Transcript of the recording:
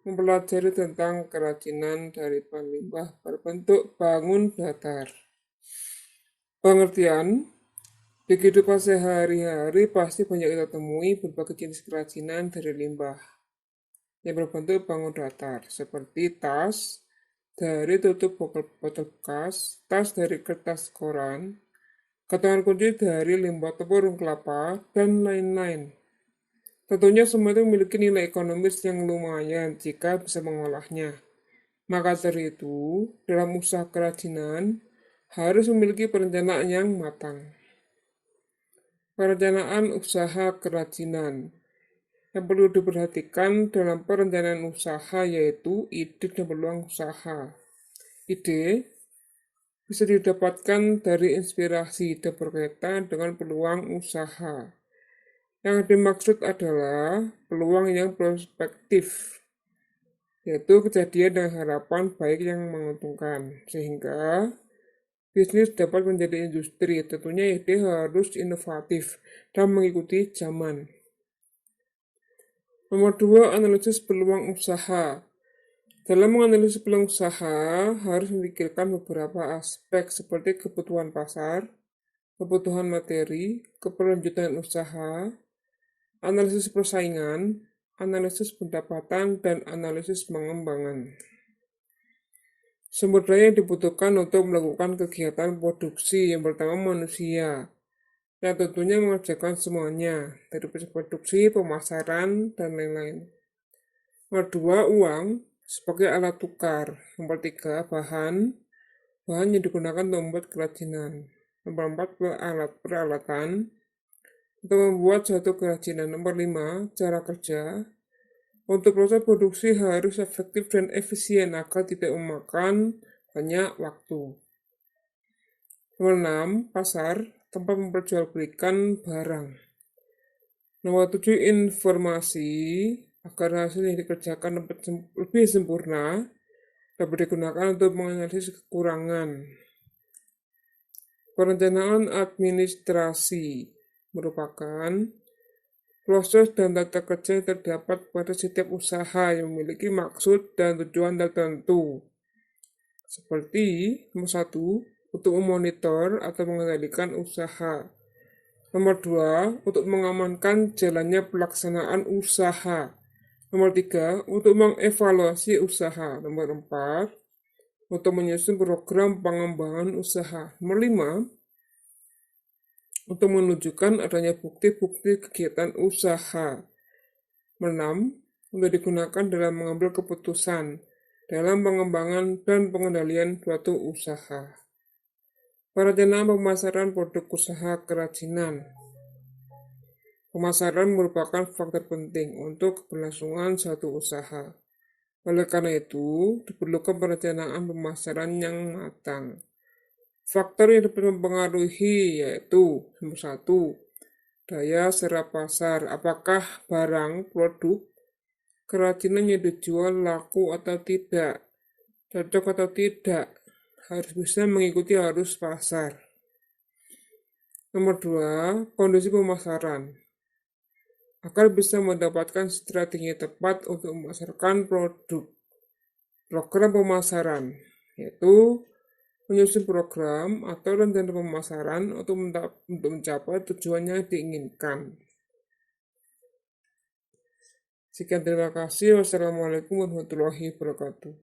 mempelajari tentang kerajinan dari bahan limbah berbentuk bangun datar. Pengertian, di kehidupan sehari-hari pasti banyak kita temui berbagai jenis kerajinan dari limbah yang berbentuk bangun datar, seperti tas dari tutup botol bekas, tas dari kertas koran, gantungan kunci dari limbah tepung kelapa, dan lain-lain. Tentunya semua itu memiliki nilai ekonomis yang lumayan jika bisa mengolahnya. Maka dari itu, dalam usaha kerajinan harus memiliki perencanaan yang matang. Perencanaan usaha kerajinan yang perlu diperhatikan dalam perencanaan usaha yaitu ide dan peluang usaha. Ide bisa didapatkan dari inspirasi dan berkaitan dengan peluang usaha. Yang dimaksud adalah peluang yang prospektif, yaitu kejadian dan harapan baik yang menguntungkan, sehingga bisnis dapat menjadi industri. Tentunya ide harus inovatif dan mengikuti zaman. Nomor 2, analisis peluang usaha. Dalam menganalisis peluang usaha, harus memikirkan beberapa aspek seperti kebutuhan pasar, kebutuhan materi, keberlanjutan usaha, analisis persaingan, analisis pendapatan, dan analisis pengembangan. Sumber daya yang dibutuhkan untuk melakukan kegiatan produksi yang pertama manusia, yang tentunya mengerjakan semuanya, dari produksi, pemasaran, dan lain-lain. Nomor 2, uang sebagai alat tukar. Nomor 3, bahan yang digunakan untuk membuat kerajinan. Nomor 4, peralatan untuk membuat suatu kerajinan. Nomor 5, cara kerja. Untuk proses produksi harus efektif dan efisien agar tidak memakan banyak waktu. Nomor 6, pasar, tempat memperjualbelikan barang. Nomor 7, informasi, agar hasil yang dikerjakan lebih sempurna dapat digunakan untuk menganalisis kekurangan. Perencanaan administrasi merupakan proses dan tata kerja yang terdapat pada setiap usaha yang memiliki maksud dan tujuan tertentu. Seperti nomor 1, untuk memonitor atau mengendalikan usaha. Nomor 2, untuk mengamankan jalannya pelaksanaan usaha. Nomor 3, untuk mengevaluasi usaha. Nomor 4, untuk menyusun program pengembangan usaha. Nomor 5, untuk menunjukkan adanya bukti-bukti kegiatan usaha. Nomor 6, untuk digunakan dalam mengambil keputusan dalam pengembangan dan pengendalian suatu usaha. Perencanaan pemasaran produk usaha kerajinan. Pemasaran merupakan faktor penting untuk keberlangsungan suatu usaha. Oleh karena itu, diperlukan perencanaan pemasaran yang matang. Faktor yang dapat mempengaruhi yaitu nomor 1, daya serap pasar. Apakah barang, produk, kerajinan yang dijual laku atau tidak, cocok atau tidak, harus bisa mengikuti arus pasar. Nomor 2, kondisi pemasaran. Agar bisa mendapatkan strategi tepat untuk memasarkan produk. Program pemasaran, yaitu menyusun program atau rencana pemasaran untuk mencapai tujuan yang diinginkan. Sekian, terima kasih. Wassalamualaikum warahmatullahi wabarakatuh.